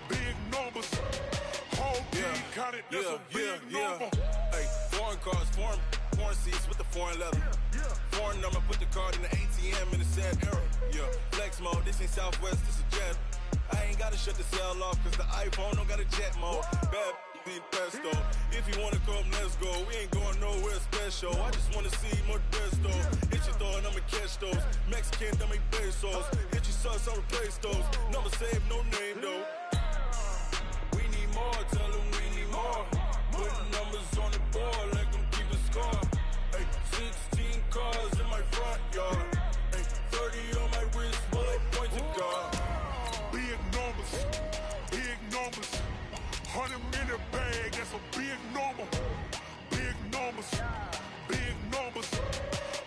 Big numbers. Whole team counted, that's a big number. Hey, foreign cars, foreign seats with the foreign leather. Foreign number, put the card in the ATM in the sad era. Yeah, flex mode, this ain't Southwest, this is jet. I ain't gotta shut the cell off, cause the iPhone don't got a jet mode. Bad need pesto. If you wanna come, let's go. We ain't going nowhere special. I just wanna see more desto. Hit your throw and I'ma catch those. Mexican, I make pesos. Hit your sauce, I'll replace those. Number save, no name though. We need more, tell them we need more. Putting numbers on the board, let them keep a score. Hey, 16 cars in my front yard. Hey, 30 on my wrist, bullet points of God. Big numbers, big numbers. 100 in the bag, that's a big number. Big numbers, big numbers.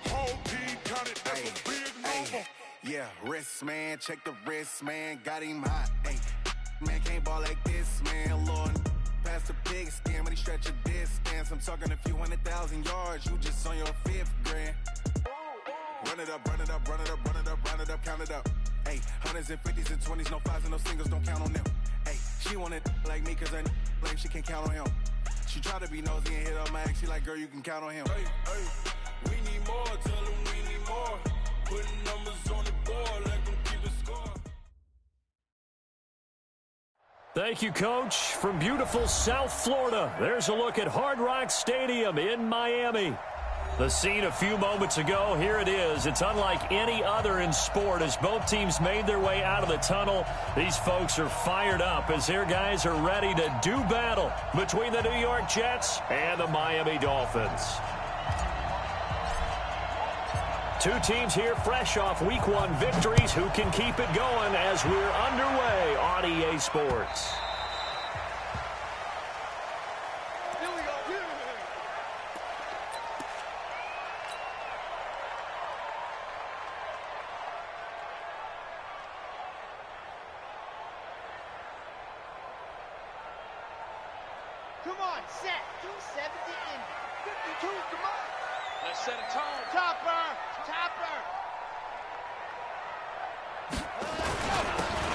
Whole team counted, that's a big number. Yeah, wrist man, check the wrist man, got him hot. Ay, man can't ball like this, man. Lord, past the pig skin when he stretch a distance. I'm talking a few 100,000 yards, you just on your 5th grand. Run it up, run it up, run it up, run it up, run it up, count it up. Ay, 100s and 50s and 20s, no 5s and no singles, don't count on them. Ay, she want it like me cause her blame, she can't count on him. She try to be nosy and hit up my ex, she like, girl, you can count on him. Hey, we need more, tell them we need more. Putting numbers on the board, let them keep a score. Thank you, Coach. From beautiful South Florida, there's a look at Hard Rock Stadium in Miami. The scene a few moments ago, here it is. It's unlike any other in sport as both teams made their way out of the tunnel. These folks are fired up as their guys are ready to do battle between the New York Jets and the Miami Dolphins. Two teams here fresh off Week 1 victories. Who can keep it going as we're underway on EA Sports? Come on, set. 270 in 52, come on. Let's set a tone. Topper.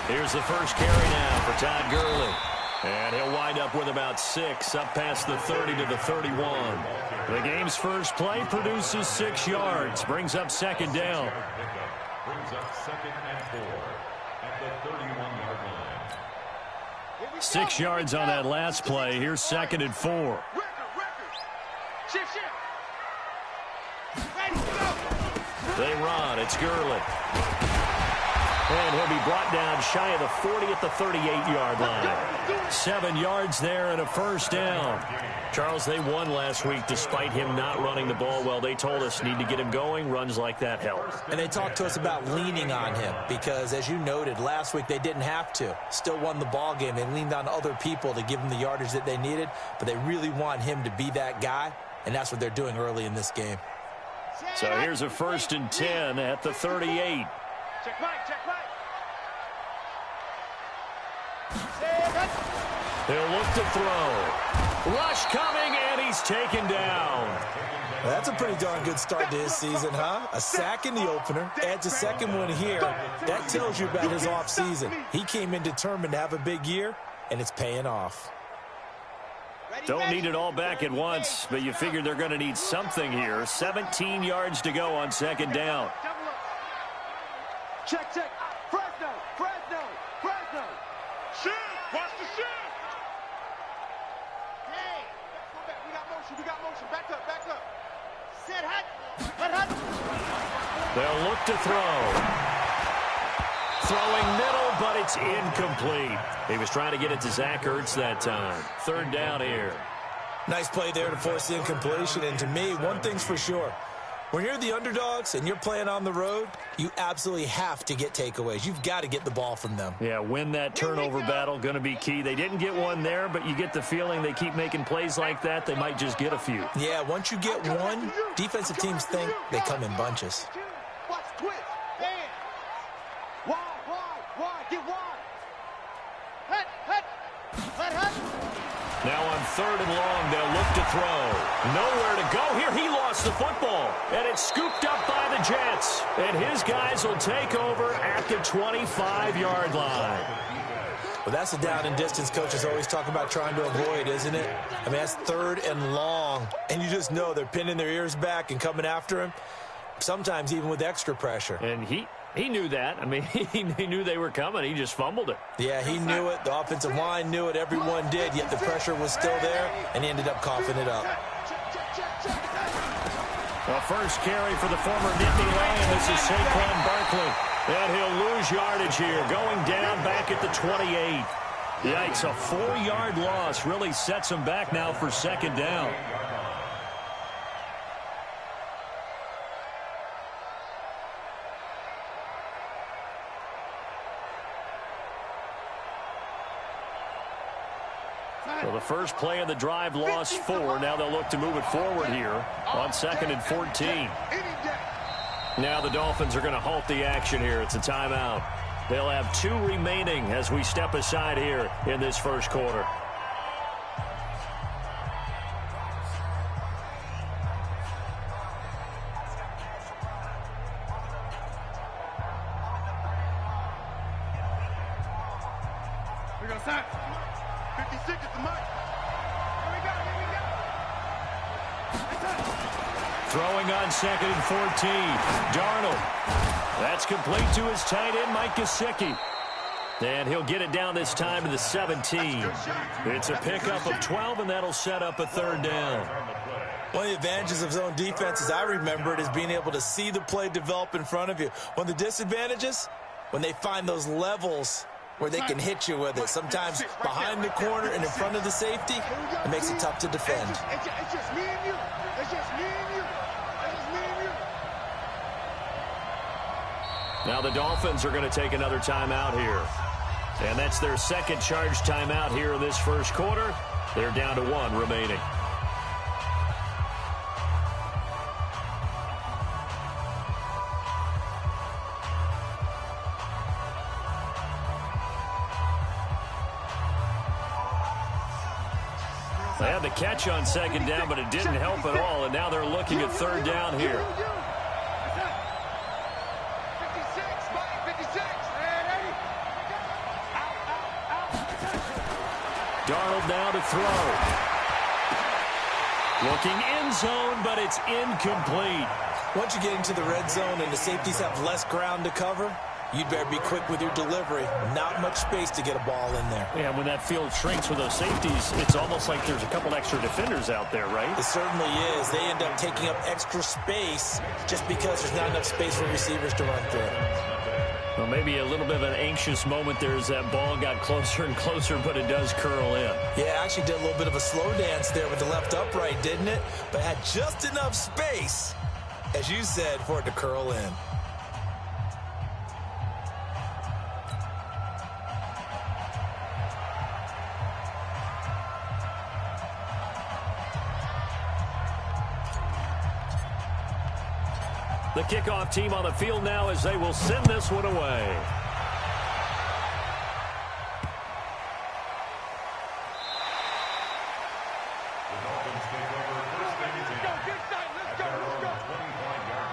Here's the first carry now for Todd Gurley. And he'll wind up with about 6, up past the 30 to the 31. The game's first play produces 6 yards, brings up second down. Brings up 2nd and 4 at the 31-yard line. 6 yards on that last play. Here's 2nd and 4. Shift. They run. It's Gurley. And he'll be brought down shy of the 40 at the 38-yard line. 7 yards there and a first down. Charles, they won last week despite him not running the ball well. They told us need to get him going. Runs like that help. And they talked to us about leaning on him because, as you noted, last week they didn't have to. Still won the ball game. They leaned on other people to give them the yardage that they needed, but they really want him to be that guy, and that's what they're doing early in this game. So here's a 1st and 10 at the 38. Check right. He'll look to throw. Rush coming, and he's taken down. That's a pretty darn good start to his season, huh? A sack in the opener, adds a second one here. That tells you about his offseason. He came in determined to have a big year, and it's paying off. Don't need it all back at once, but you figure they're going to need something here. 17 yards to go on 2nd down. Check. Fresno. Shit, watch the shit. Hey, go back. We got motion. Back up. Set hut. They'll look to throw. Throwing middle, but it's incomplete. He was trying to get it to Zach Ertz that time. 3rd down here. Nice play there to force the incompletion, and to me, one thing's for sure. When you're the underdogs and you're playing on the road, you absolutely have to get takeaways. You've got to get the ball from them. Yeah, win that turnover battle, going to be key. They didn't get one there, but you get the feeling they keep making plays like that, they might just get a few. Yeah, once you get one, defensive teams think they come in bunches. Watch twist. Man. Wide. Get wide. Hut. Now on 3rd and long, they'll look to throw. Nowhere to go here. He lost the football, and it's scooped up by the Jets. And his guys will take over at the 25-yard line. Well, that's the down and distance coaches always talk about trying to avoid, isn't it? I mean, that's 3rd and long, and you just know they're pinning their ears back and coming after him, sometimes even with extra pressure. And he knew that. I mean, he knew they were coming. He just fumbled it. Yeah, he knew it. The offensive line knew it. Everyone did, yet the pressure was still there, and he ended up coughing it up. The first carry for the former Nittany Lion. This is Saquon Barkley. And he'll lose yardage here, going down back at the 28. Yikes, a 4-yard loss really sets him back now for 2nd down. So the first play of the drive lost 4. Now they'll look to move it forward here on 2nd and 14. Now the Dolphins are going to halt the action here. It's a timeout. They'll have 2 remaining as we step aside here in this first quarter. We go, Sam. 56 at the mic. Here we go. Throwing on 2nd and 14. Darnold. That's complete to his tight end, Mike Gesicki. And he'll get it down this time to the 17. It's a pickup of 12, and that'll set up a 3rd down. One of the advantages of zone defense, as I remember it, is being able to see the play develop in front of you. One of the disadvantages, when they find those levels where they can hit you with it. Sometimes behind the corner and in front of the safety, it makes it tough to defend. It's just me and you. It's just me and you. It's just me and you. Now the Dolphins are going to take another timeout here. And that's their 2nd charge timeout here in this first quarter. They're down to 1 remaining. They had the catch on 2nd down, but it didn't help at all, and now they're looking at 3rd down here. 56, Mike, 56. Darnold now to throw. Looking end zone, but it's incomplete. Once you get into the red zone and the safeties have less ground to cover, you'd better be quick with your delivery. Not much space to get a ball in there. Yeah, when that field shrinks with those safeties, it's almost like there's a couple extra defenders out there, right? It certainly is. They end up taking up extra space just because there's not enough space for receivers to run through. Well, maybe a little bit of an anxious moment there as that ball got closer and closer, but it does curl in. Yeah, actually did a little bit of a slow dance there with the left upright, didn't it? But had just enough space, as you said, for it to curl in. The kickoff team on the field now as they will send this one away. The Dolphins take over 1st and 10 at their own 25-yard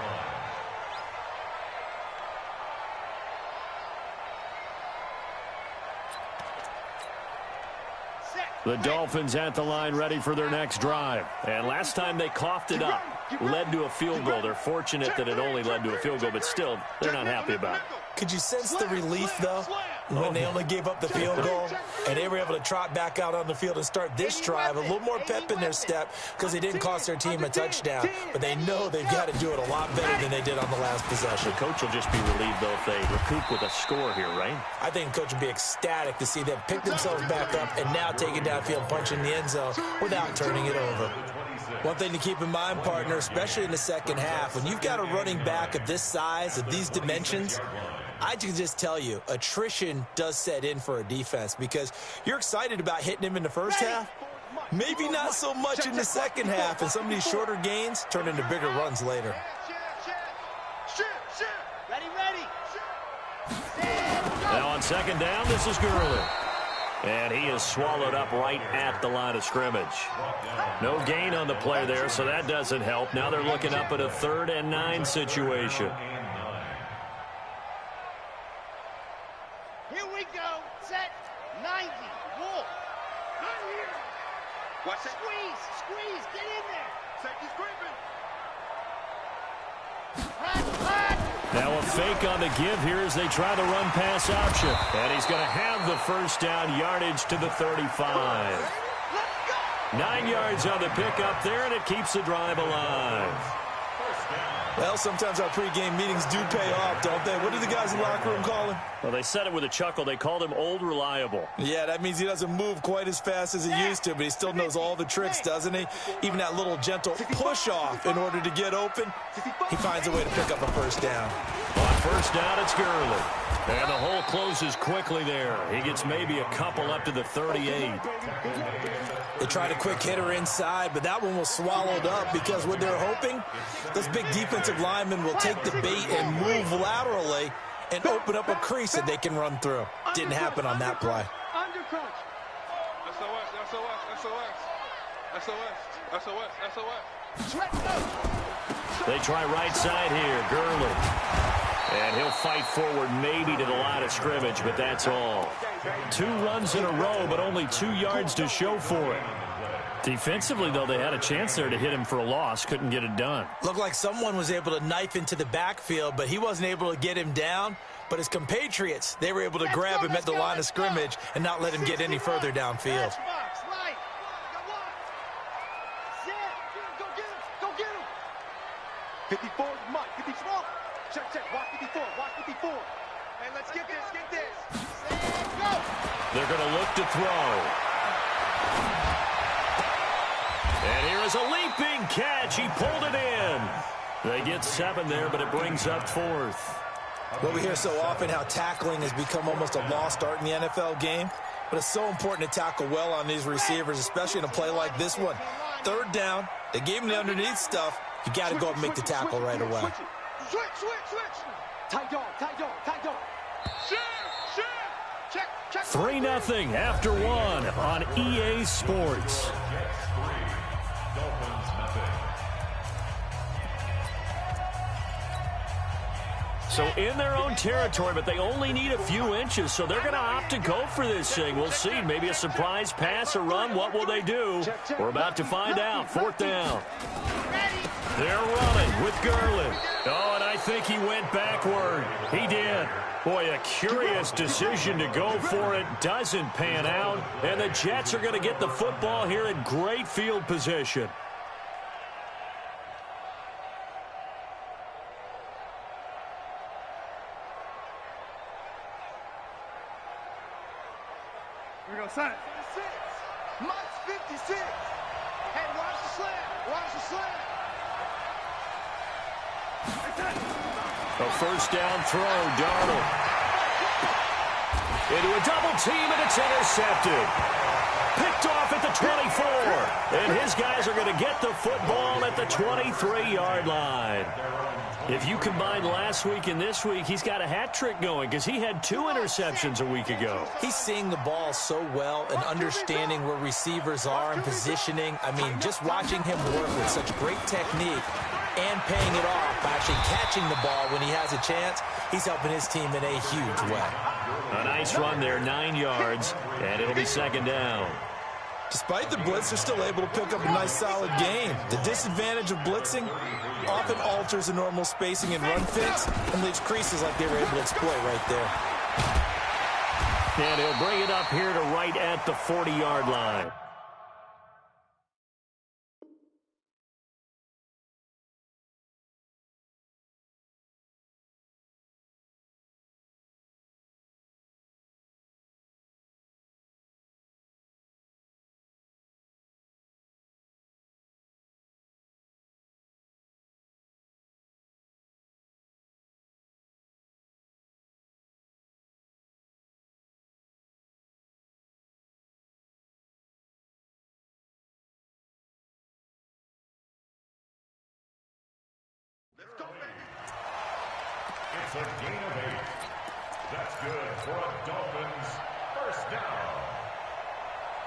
line. The Dolphins at the line ready for their next drive. And last time they coughed it up, led to a field goal. They're fortunate that it only led to a field goal, but still, they're not happy about it. Could you sense the relief, though, when they only gave up the field goal and they were able to trot back out on the field and start this drive? A little more pep in their step because they didn't cost their team a touchdown, but they know they've got to do it a lot better than they did on the last possession. The coach will just be relieved, though, if they recoup with a score here, right? I think the coach will be ecstatic to see them pick themselves back up and now take it downfield, punch in the end zone without turning it over. One thing to keep in mind, partner, especially in the second half, when you've got a running back of this size, of these dimensions, I can just tell you, attrition does set in for a defense because you're excited about hitting him in the first half. Maybe not so much in the second half, and some of these shorter gains turn into bigger runs later. Now on second down, this is Gurley. And he is swallowed up right at the line of scrimmage. No gain on the play there, so that doesn't help. Now they're looking up at a 3rd and 9 situation. Here we go. Set. 90. Wolf. Not here. Watch it. Squeeze. Get in there. Safety's creeping. Now a fake on the give here as they try the run-pass option. And he's going to have the first down, yardage to the 35. 9 yards on the pickup there, and it keeps the drive alive. Well, sometimes our pregame meetings do pay off, don't they? What do the guys in the locker room call him? Well, they said it with a chuckle. They called him Old Reliable. Yeah, that means he doesn't move quite as fast as he used to, but he still knows all the tricks, doesn't he? Even that little gentle push-off in order to get open, he finds a way to pick up a first down. On first down, it's Gurley. And the hole closes quickly there. He gets maybe a couple up to the 38. They tried a quick hitter inside, but that one was swallowed up because what they're hoping, those big defensive linemen will take the bait and move laterally and open up a crease that they can run through. Didn't happen on that play. They try right side here, Gurley. And he'll fight forward maybe to the line of scrimmage, but that's all. 2 runs in a row, but only 2 yards to show for it. Defensively, though, they had a chance there to hit him for a loss. Couldn't get it done. Looked like someone was able to knife into the backfield, but he wasn't able to get him down. But his compatriots, they were able to grab him at the line of scrimmage and not let him get any further downfield. 54, Mike, 54. Check, watch 54, watch 54. Hey, let's get this. Go. They're going to look to throw. And here is a leaping catch. He pulled it in. They get 7 there, but it brings up 4th. Well, we hear so often how tackling has become almost a lost art in the NFL game, but it's so important to tackle well on these receivers, especially in a play like this one. 3rd down, they gave him the underneath stuff. You got to go and make the tackle right away. Switch. Tight dog. Check. 3-0 after 1 on EA Sports. So in their own territory, but they only need a few inches, so they're going to opt to go for this thing. We'll see. Maybe a surprise pass or run. What will they do? We're about to find out. 4th down. They're running with Gurley. Oh, and I think he went backward. He did. Boy, a curious decision to go for it. Doesn't pan out. And the Jets are going to get the football here in great field position. Here we go, son. 56. Mike's 56. Hey, watch the slant. A first down throw, Darnold. Into a double team, and it's intercepted. Picked off at the 24. And his guys are going to get the football at the 23-yard line. If you combine last week and this week, he's got a hat trick going because he had 2 interceptions a week ago. He's seeing the ball so well and understanding where receivers are and positioning. I mean, just watching him work with such great technique and paying it off by actually catching the ball when he has a chance, he's helping his team in a huge way. A nice run there, 9 yards, and it'll be 2nd down. Despite the blitz, they're still able to pick up a nice, solid gain. The disadvantage of blitzing often alters the normal spacing and run fits and leaves creases like they were able to exploit right there. And he'll bring it up here to right at the 40-yard line. It's a gain of 8. That's good for a Dolphins first down.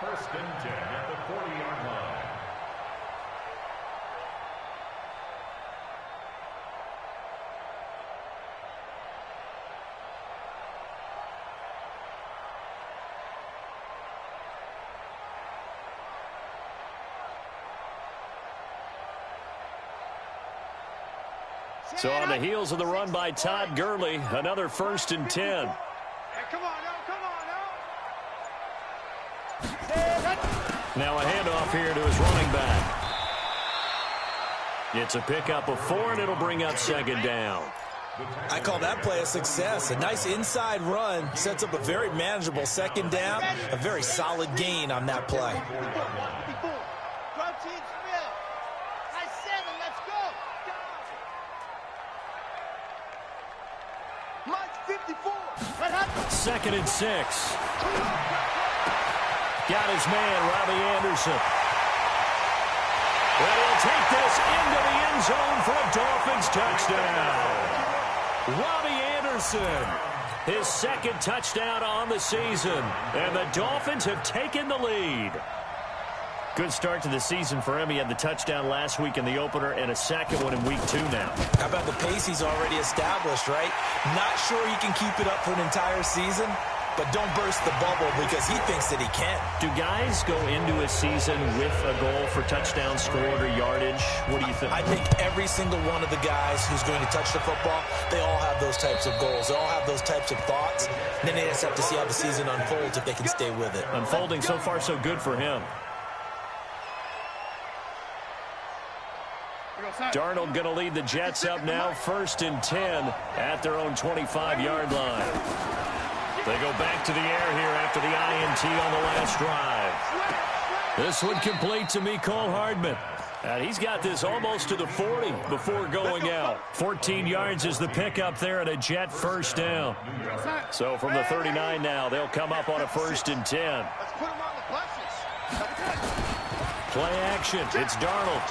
1st and 10 at the 40-yard line. So on the heels of the run by Todd Gurley, another 1st and 10. Hey, come on, Now a handoff here to his running back. It's a pickup of 4, and it'll bring up 2nd down. I call that play a success. A nice inside run sets up a very manageable 2nd down. A very solid gain on that play. Second and 6. Got his man, Robbie Anderson. Well, he'll take this into the end zone for a Dolphins touchdown. Robbie Anderson, his 2nd touchdown on the season, and the Dolphins have taken the lead. Good start to the season for him. He had the touchdown last week in the opener and a 2nd one in week 2 now. How about the pace he's already established, right? Not sure he can keep it up for an entire season, but don't burst the bubble because he thinks that he can. Do guys go into a season with a goal for touchdowns scored or yardage? What do you think? I think every single one of the guys who's going to touch the football, they all have those types of goals. They all have those types of thoughts. And then they just have to see how the season unfolds if they can stay with it. Unfolding so far so good for him. Darnold going to lead the Jets up now, 1st and 10 at their own 25-yard line. They go back to the air here after the INT on the last drive. This one complete to Mecole Hardman. And he's got this almost to the 40 before going out. 14 yards is the pickup there and a Jet 1st down. So from the 39 now, they'll come up on a 1st and 10. Play action. It's Darnold.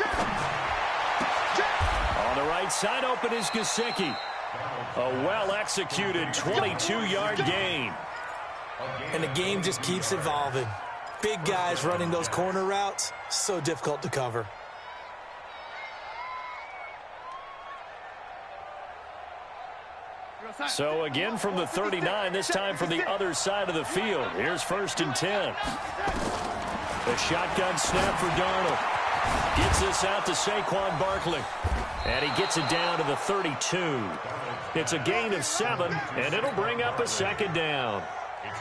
On the right side, open is Gesicki. A well-executed 22-yard gain. And the game just keeps evolving. Big guys running those corner routes, so difficult to cover. So again from the 39, this time from the other side of the field. Here's 1st and 10. The shotgun snap for Darnold. Gets this out to Saquon Barkley. And he gets it down to the 32. It's a gain of 7, and it'll bring up a 2nd down.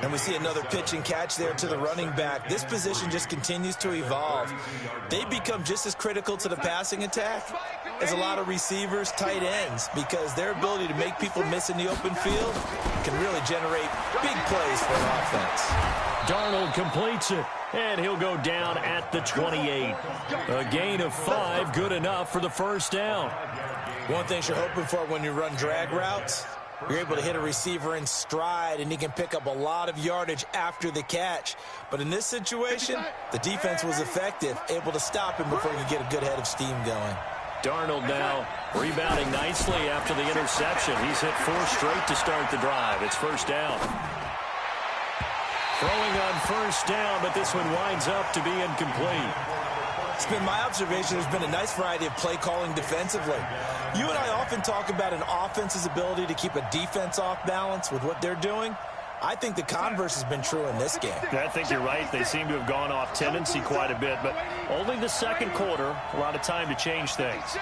And we see another pitch and catch there to the running back. This position just continues to evolve. They become just as critical to the passing attack as a lot of receivers, tight ends, because their ability to make people miss in the open field can really generate big plays for an offense. Darnold completes it, and he'll go down at the 28. A gain of 5, good enough for the 1st down. One thing you're hoping for when you run drag routes, you're able to hit a receiver in stride, and he can pick up a lot of yardage after the catch. But in this situation, the defense was effective, able to stop him before he could get a good head of steam going. Darnold now rebounding nicely after the interception. He's hit 4 straight to start the drive. It's 1st down. Throwing on 1st down, but this one winds up to be incomplete. It's been my observation there's been a nice variety of play calling defensively. You and I often talk about an offense's ability to keep a defense off balance with what they're doing. I think the converse has been true in this game. I think you're right. They seem to have gone off tendency quite a bit, but only the 2nd quarter, a lot of time to change things.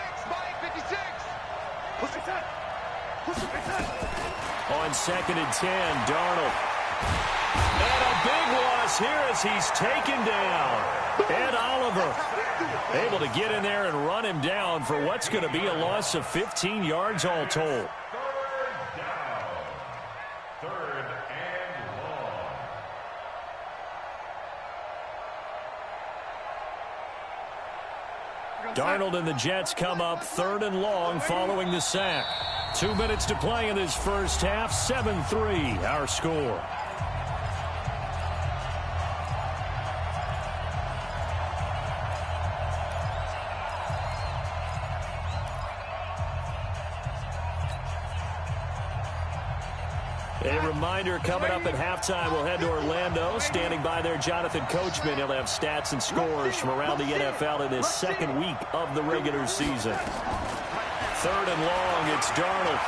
On 2nd and 10, Darnold. And a big loss here as he's taken down. Ed Oliver able to get in there and run him down for what's going to be a loss of 15 yards all told. Darnold and the Jets come up 3rd and long following the sack. 2 minutes to play in this first half. 7-3 our score. A reminder, coming up at halftime, we'll head to Orlando. Standing by there, Jonathan Coachman. He'll have stats and scores from around the NFL in his 2nd week of the regular season. 3rd and long, it's Darnold.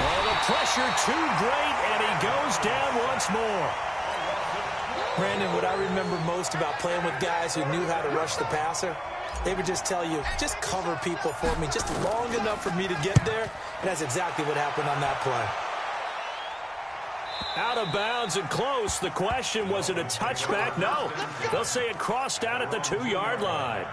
Oh, the pressure too great, and he goes down once more. Brandon, what I remember most about playing with guys who knew how to rush the passer, they would just tell you, just cover people for me, just long enough for me to get there. And that's exactly what happened on that play. Out of bounds and close. The question, was it a touchback? No. They'll say it crossed out at the 2-yard line.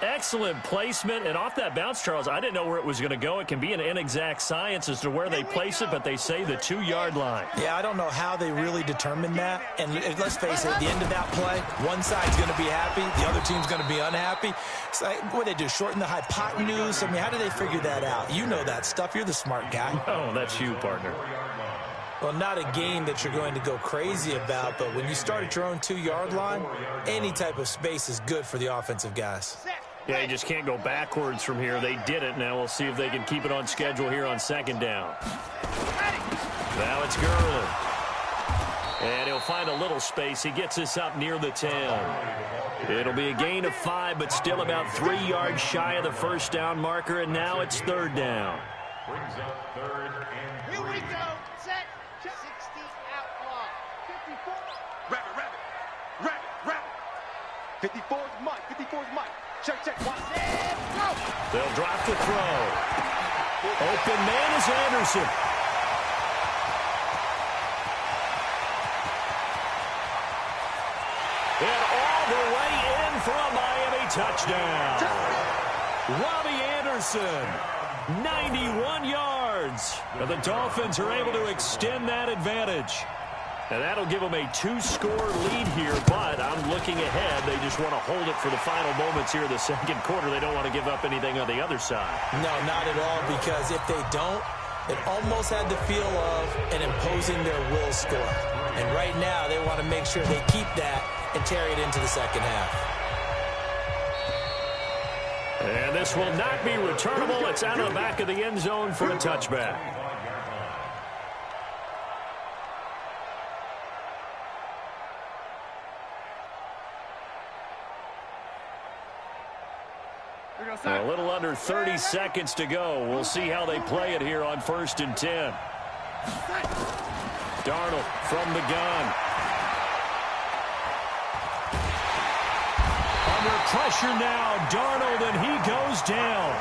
Excellent placement, and off that bounce, Charles, I didn't know where it was going to go. It can be an inexact science as to where they place it, but they say the 2-yard line. Yeah, I don't know how they really determined that. And let's face it, at the end of that play, one side's going to be happy, the other team's going to be unhappy. It's like, what do they do, shorten the hypotenuse? I mean, how do they figure that out? You know that stuff. You're the smart guy. Oh, that's you, partner. Well, not a game that you're going to go crazy about, but when you start at your own 2-yard line, any type of space is good for the offensive guys. Yeah, you just can't go backwards from here. They did it. Now we'll see if they can keep it on schedule here on 2nd down. Now it's Gurley. And he'll find a little space. He gets us up near the 10. It'll be a gain of 5, but still about 3 yards shy of the first down marker, and now it's 3rd down. Brings up 3rd and 3. Here we go. Set. 60 out clock. 54. Rabbit. 54 is Mike. Check. One. Go. They'll drop the throw. Open man is Anderson. And all the way in for a Miami touchdown. Robbie Anderson, 91 yards. And the Dolphins are able to extend that advantage. And that'll give them a 2-score lead here, but I'm looking ahead. They just want to hold it for the final moments here in the 2nd quarter. They don't want to give up anything on the other side. No, not at all, because if they don't, it almost had the feel of an imposing their will score. And right now, they want to make sure they keep that and carry it into the 2nd half. And this will not be returnable. It's out of the back of the end zone for a touchback. A little under 30 seconds to go. We'll see how they play it here on 1st and 10. Darnold from the gun. Under pressure now, Darnold, and he goes down.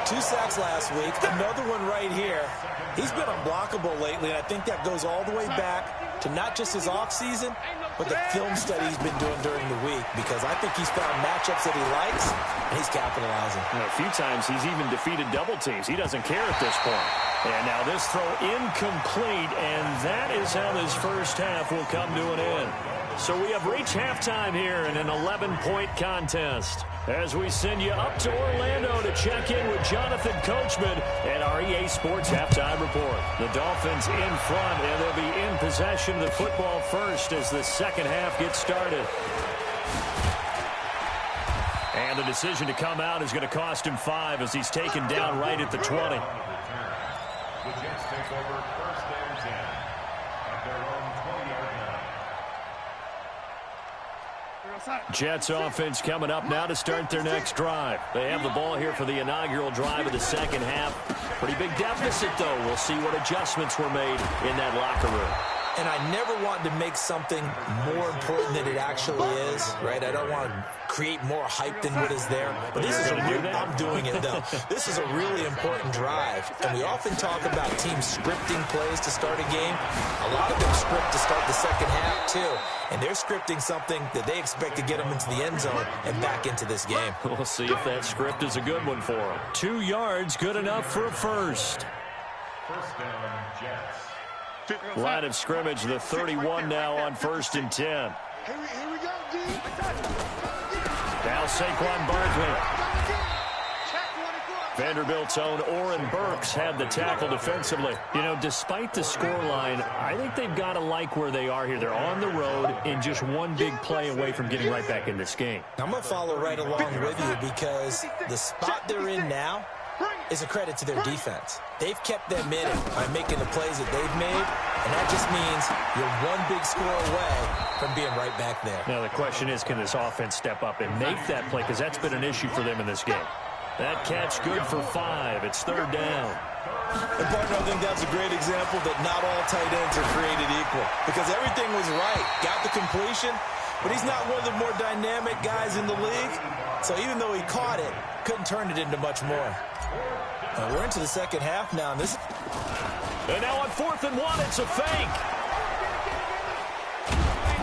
2 sacks last week, another one right here. He's been unblockable lately, and I think that goes all the way back to not just his offseason, but the film study he's been doing during the week, because I think he's found matchups that he likes, and he's capitalizing. A few times he's even defeated double teams. He doesn't care at this point. And now this throw incomplete, and that is how this first half will come to an end. So we have reached halftime here in an 11-point contest, as we send you up to Orlando to check in with Jonathan Coachman and our EA Sports Halftime Report. The Dolphins in front, and they'll be in possession of the football first as the 2nd half gets started. And the decision to come out is going to cost him 5 as he's taken down right at the 20. The Jets take over 1st and 10 at their own 20-yard line. Jets offense coming up now to start their next drive. They have the ball here for the inaugural drive of the 2nd half. Pretty big deficit, though. We'll see what adjustments were made in that locker room. And I never want to make something more important than it actually is, right? I don't want to create more hype than what is there. But this is I'm doing it, though. This is a really important drive. And we often talk about teams scripting plays to start a game. A lot of them script to start the 2nd half, too. And they're scripting something that they expect to get them into the end zone and back into this game. We'll see if that script is a good one for them. 2 yards, good enough for a first. 1st down, Jets. Line of scrimmage, the 31 now on 1st and 10. Here we go, D. Now Saquon Barkley. Vanderbilt's own Oren Burks had the tackle defensively. You know, despite the scoreline, I think they've got to like where they are here. They're on the road and just one big play away from getting right back in this game. I'm going to follow right along with you, because the spot they're in now is a credit to their defense. They've kept them in it by making the plays that they've made, and that just means you're one big score away from being right back there. Now the question is, can this offense step up and make that play, because that's been an issue for them in this game. That catch good for 5. It's 3rd down. And partner, I think that's a great example that not all tight ends are created equal, because everything was right. Got the completion, but he's not one of the more dynamic guys in the league. So even though he caught it, couldn't turn it into much more. We're into the second half now. And now on 4th and 1, it's a fake.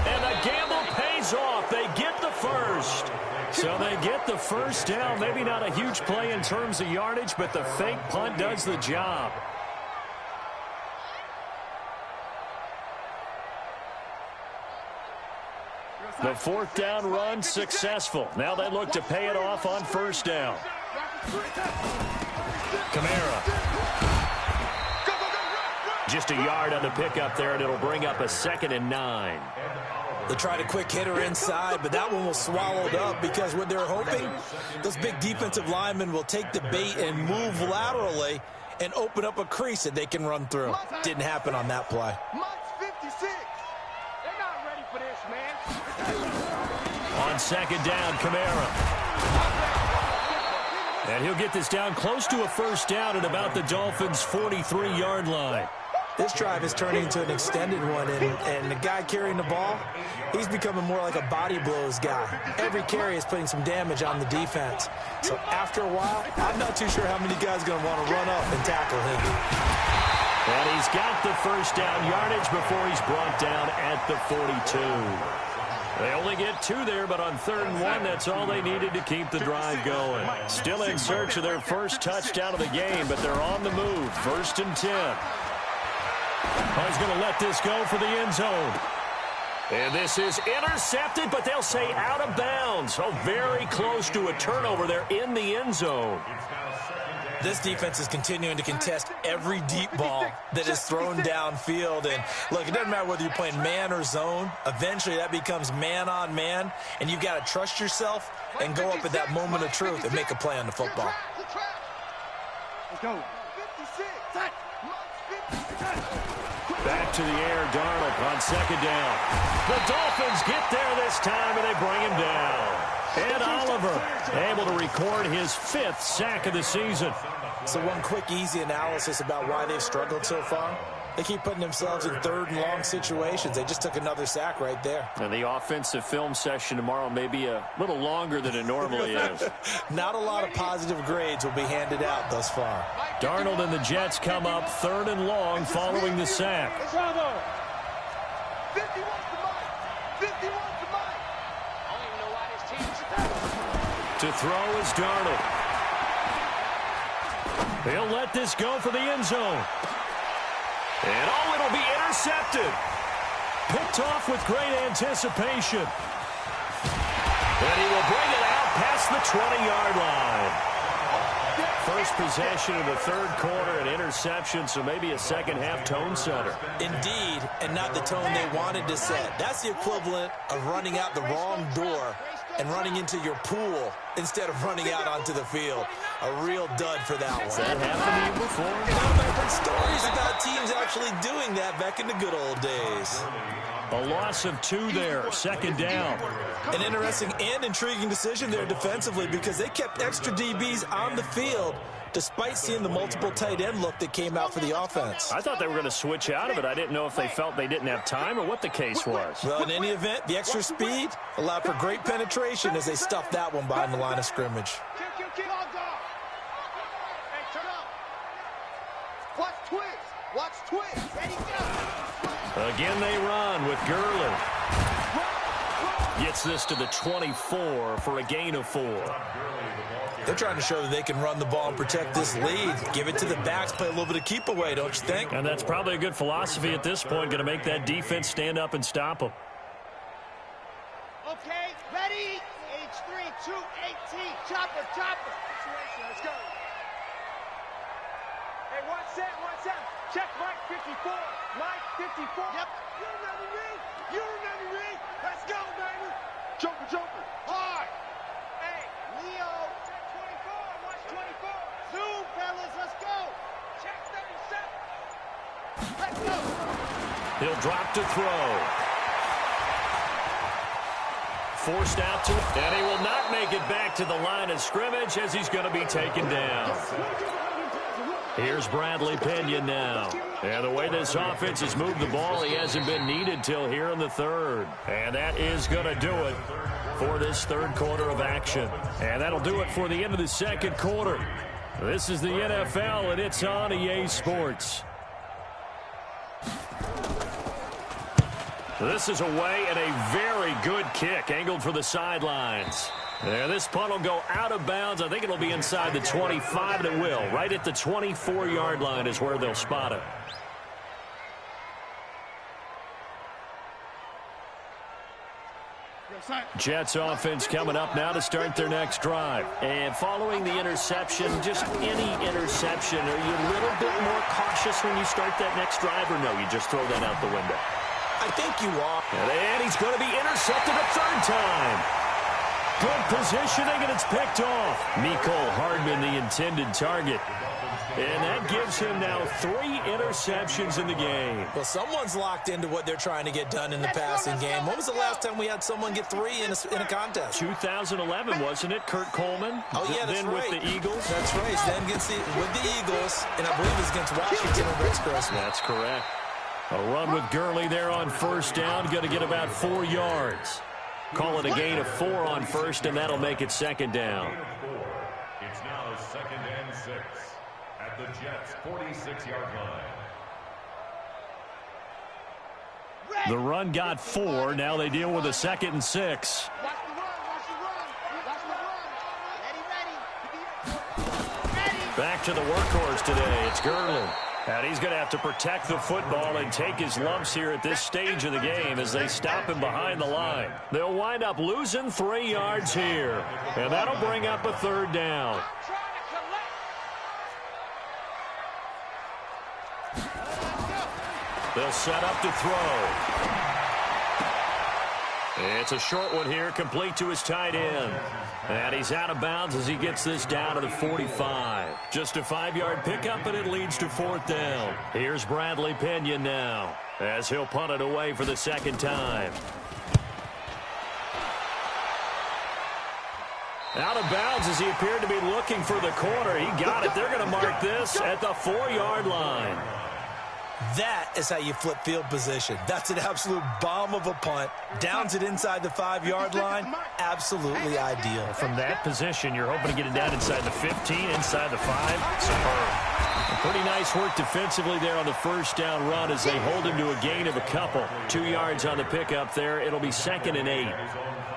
And the gamble pays off. They get the first. So they get the first down. Maybe not a huge play in terms of yardage, but the fake punt does the job. The 4th down run successful. Now they look to pay it off on 1st down. Kamara. Just a yard on the pickup there, and it'll bring up a 2nd and 9. They tried a quick hitter inside, but that one was swallowed up because what they're hoping, those big defensive linemen will take the bait and move laterally and open up a crease that they can run through. Didn't happen on that play. On 2nd down, Kamara. And he'll get this down close to a 1st down at about the Dolphins' 43-yard line. This drive is turning into an extended one, and the guy carrying the ball, he's becoming more like a body blows guy. Every carry is putting some damage on the defense. So after a while, I'm not too sure how many guys are going to want to run up and tackle him. And he's got the 1st down yardage before he's brought down at the 42. They only get 2 there, but on 3rd and 1, that's all they needed to keep the drive going. Still in search of their first touchdown of the game, but they're on the move. 1st and 10. He's going to let this go for the end zone. And this is intercepted, but they'll say out of bounds. Oh, very close to a turnover there in the end zone. This defense is continuing to contest every deep ball that is thrown downfield. And, look, it doesn't matter whether you're playing man or zone. Eventually, that becomes man on man, and you've got to trust yourself and go up at that moment of truth and make a play on the football. Back to the air, Darnold on 2nd down. The Dolphins get there this time, and they bring him down. And Oliver able to record his 5th sack of the season. So one quick, easy analysis about why they've struggled so far. They keep putting themselves in 3rd and long situations. They just took another sack right there. And the offensive film session tomorrow may be a little longer than it normally is. Not a lot of positive grades will be handed out thus far. Darnold and the Jets come up 3rd and long following the sack. To throw is Darnold. He'll let this go for the end zone. And it'll be intercepted. Picked off with great anticipation. And he will bring it out past the 20-yard line. First possession of the 3rd quarter, an interception, so maybe a second-half tone setter. Indeed, and not the tone they wanted to set. That's the equivalent of running out the wrong door and running into your pool instead of running out onto the field. A real dud for that one. Has that happened to you before? I've heard stories about teams actually doing that back in the good old days. A loss of 2 there, 2nd down. An interesting and intriguing decision there defensively because they kept extra DBs on the field despite seeing the multiple tight end look that came out for the offense. I thought they were going to switch out of it. I didn't know if they felt they didn't have time or what the case was. Well, in any event, the extra speed allowed for great penetration as they stuffed that one behind the line of scrimmage. Watch twist. Ready, go. Again they run with Gurley. Gets this to the 24 for a gain of 4. They're trying to show that they can run the ball and protect this lead. Give it to the backs, play a little bit of keep away, don't you think? And that's probably a good philosophy at this point, going to make that defense stand up and stop them. Okay, ready? H3, 218, chopper. Let's go. Hey, one set. Check Mike 54. Mike 54. Yep. You remember me. Let's go, baby. Jumper. Hard. Hey, Leo. Check 24. Watch 24. Zoom, fellas. Let's go. Check 37. Let's go. He'll drop to throw. Forced out to it. And he will not make it back to the line of scrimmage as he's going to be taken down. Here's Bradley Pinion now. And the way this offense has moved the ball, he hasn't been needed till here in the third. And that is going to do it for this third quarter of action. And that'll do it for the end of the second quarter. This is the NFL, and it's on EA Sports. This is away, and a very good kick angled for the sidelines. And this punt will go out of bounds. I think it'll be inside the 25, and it will. Right at the 24-yard line is where they'll spot it. Jets offense coming up now to start their next drive. And following the interception, just any interception, are you a little bit more cautious when you start that next drive, or no, you just throw that out the window? I think you are. And he's going to be intercepted a third time. Good positioning, and it's picked off. Mecole Hardman, the intended target. And that gives him now 3 interceptions in the game. Well, someone's locked into what they're trying to get done in the passing game. When was the last time we had someone get 3 in a contest? 2011, wasn't it? Kurt Coleman? Oh, yeah, that's then right. With the Eagles? That's right. Then with the Eagles, and I believe it's against Washington and Rex Grossman. That's correct. A run with Gurley there on first down. Going to get about 4 yards. Call it a gain of 4 on first, and that'll make it second down. It's now 2nd and 6 at the Jets' 46-yard line. The run got 4. Now they deal with a 2nd and 6. Back to the workhorse today. It's Gurley. And he's going to have to protect the football and take his lumps here at this stage of the game as they stop him behind the line. They'll wind up losing 3 yards here. And that'll bring up a third down. They'll set up to throw. It's a short one here, complete to his tight end. And he's out of bounds as he gets this down to the 45. Just a 5-yard pickup, and it leads to 4th down. Here's Bradley Pinion now as he'll punt it away for the 2nd time. Out of bounds as he appeared to be looking for the corner. He got it. They're going to mark this at the 4-yard line. That is how you flip field position. That's an absolute bomb of a punt. Downs it inside the 5-yard line. Absolutely ideal. From that position, you're hoping to get it down inside the 15, inside the 5. Superb. Pretty nice work defensively there on the first down run as they hold him to a gain of a couple. 2 yards on the pickup there. It'll be 2nd and 8.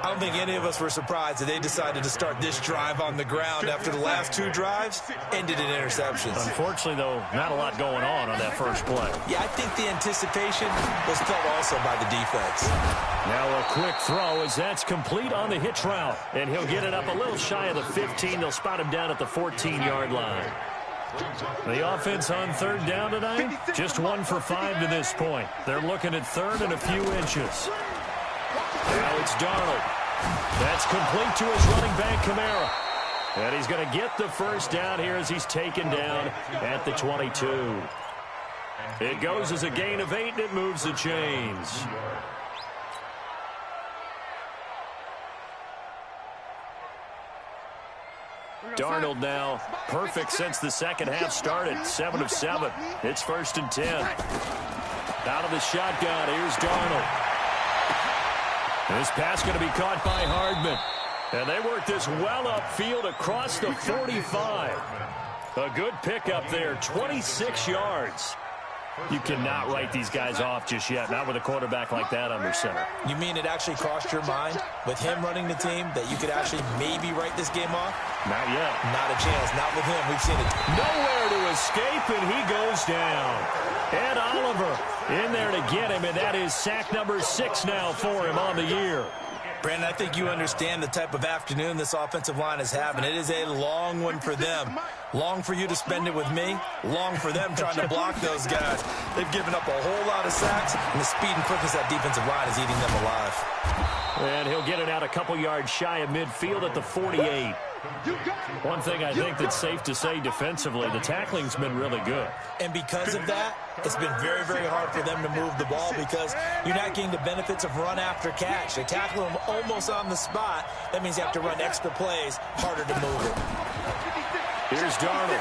I don't think any of us were surprised that they decided to start this drive on the ground after the last 2 drives ended in interceptions. Unfortunately, though, not a lot going on that first play. Yeah, I think the anticipation was felt also by the defense. Now a quick throw as that's complete on the hitch route. And he'll get it up a little shy of the 15. They'll spot him down at the 14-yard line. The offense on third down tonight, just 1 for 5 to this point. They're looking at third and a few inches. Now it's Darnold. That's complete to his running back, Kamara. And he's going to get the first down here as he's taken down at the 22. It goes as a gain of 8, and it moves the chains. Darnold now perfect since the second half started. 7 of 7. It's 1st and 10. Out of the shotgun, here's Darnold. This pass going to be caught by Hardman. And they work this well upfield across the 45. A good pickup there, 26 yards. You cannot write these guys off just yet, not with a quarterback like that under center. You mean it actually crossed your mind with him running the team that you could actually maybe write this game off? Not yet. Not a chance. Not with him. We've seen it. Nowhere to escape, and he goes down. Ed Oliver in there to get him, and that is sack number 6 now for him on the year. Brandon, I think you understand the type of afternoon this offensive line is having. It is a long one for them. Long for you to spend it with me. Long for them trying to block those guys. They've given up a whole lot of sacks, and the speed and quickness of that defensive line is eating them alive. And he'll get it out a couple yards shy of midfield at the 48. One thing I think that's safe to say defensively, the tackling's been really good. And because of that, it's been very, very hard for them to move the ball because you're not getting the benefits of run after catch. They tackle them almost on the spot. That means you have to run extra plays, harder to move it. Here's Darnold.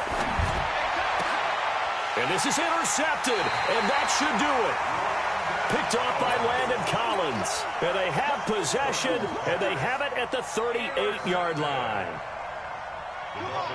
And this is intercepted, and that should do it. Picked off by Landon Collins. And they have possession, and they have it at the 38-yard line.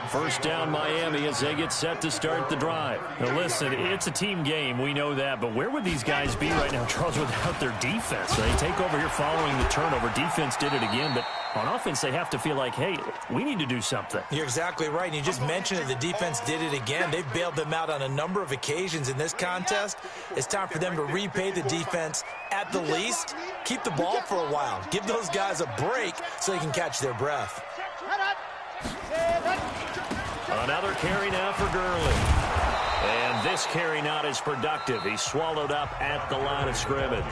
First down, Miami, as they get set to start the drive. Now, listen, it's a team game. We know that. But where would these guys be right now, Charles, without their defense? They take over here following the turnover. Defense did it again. But on offense, they have to feel like, hey, we need to do something. You're exactly right. And you just mentioned it. The defense did it again. They've bailed them out on a number of occasions in this contest. It's time for them to repay the defense at the least. Keep the ball for a while. Give those guys a break so they can catch their breath. Another carry now for Gurley. And this carry not as productive. He's swallowed up at the line of scrimmage.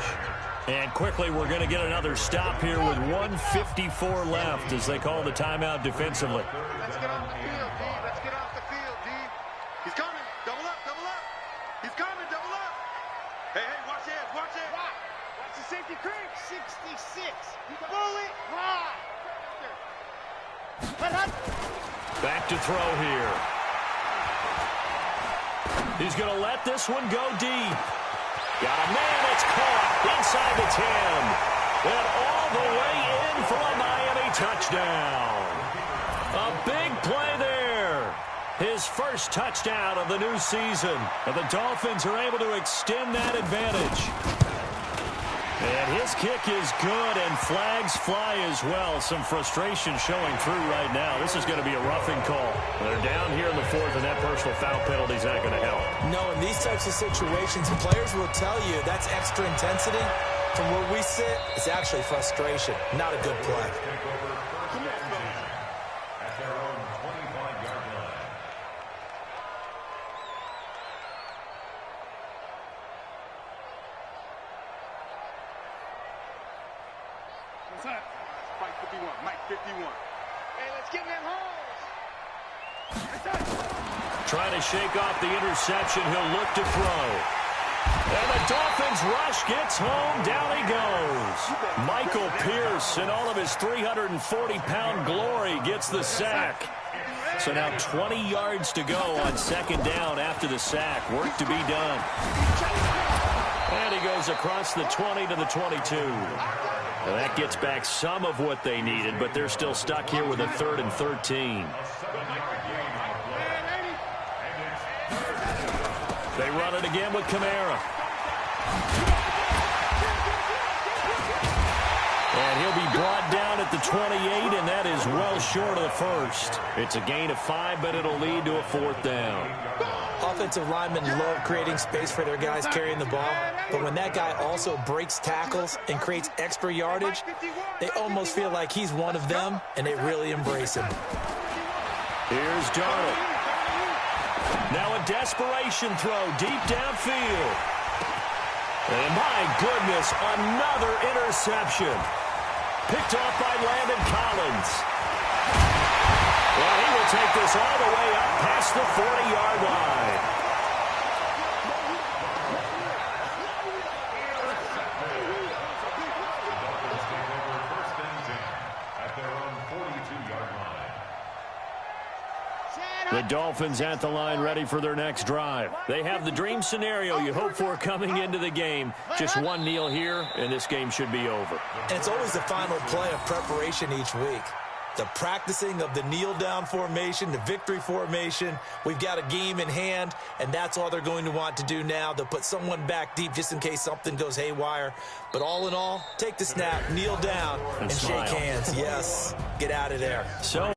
And quickly, we're going to get another stop here with 1:54 left as they call the timeout defensively. Let's get off the field, D. Let's get off the field, D. He's coming. Double up, double up. He's coming, double up. Hey, watch it, watch it. Watch the safety creep. 66. Bullet, ride. Back to throw here. He's going to let this one go deep. Got a man that's caught inside the 10. And all the way in for a Miami touchdown. A big play there. His first touchdown of the new season. And the Dolphins are able to extend that advantage. And his kick is good, and flags fly as well. Some frustration showing through right now. This is going to be a roughing call. They're down here in the fourth, and that personal foul penalty is not going to help. No, in these types of situations, players will tell you that's extra intensity. From where we sit, it's actually frustration. Not a good play. At their own 25-yard line. What's up? Mike 51. Mike 51. Hey, let's get in them holes. Trying to shake off the interception. He'll look to throw. And the Dolphins rush gets home. Down he goes. Michael Pierce, in all of his 340-pound glory, gets the sack. So now 20 yards to go on second down after the sack. Work to be done. And he goes across the 20 to the 22. Well, that gets back some of what they needed, but they're still stuck here with a 3rd and 13. They run it again with Kamara. And he'll be brought down at the 28, and that is well short of the first. It's a gain of 5, but it'll lead to a 4th down. Offensive linemen love creating space for their guys carrying the ball, but when that guy also breaks tackles and creates extra yardage, they almost feel like he's one of them, and they really embrace him. Here's Darnold. Now a desperation throw deep downfield. And my goodness, another interception. Picked off by Landon Collins. Well, he will take this all the way up past the 40-yard line. The Dolphins at the line, ready for their next drive. They have the dream scenario you hope for coming into the game. Just one kneel here, and this game should be over. And it's always the final play of preparation each week. The practicing of the kneel-down formation, the victory formation. We've got a game in hand, and that's all they're going to want to do now. They'll put someone back deep just in case something goes haywire. But all in all, take the snap, kneel down, and shake hands. Yes, get out of there. So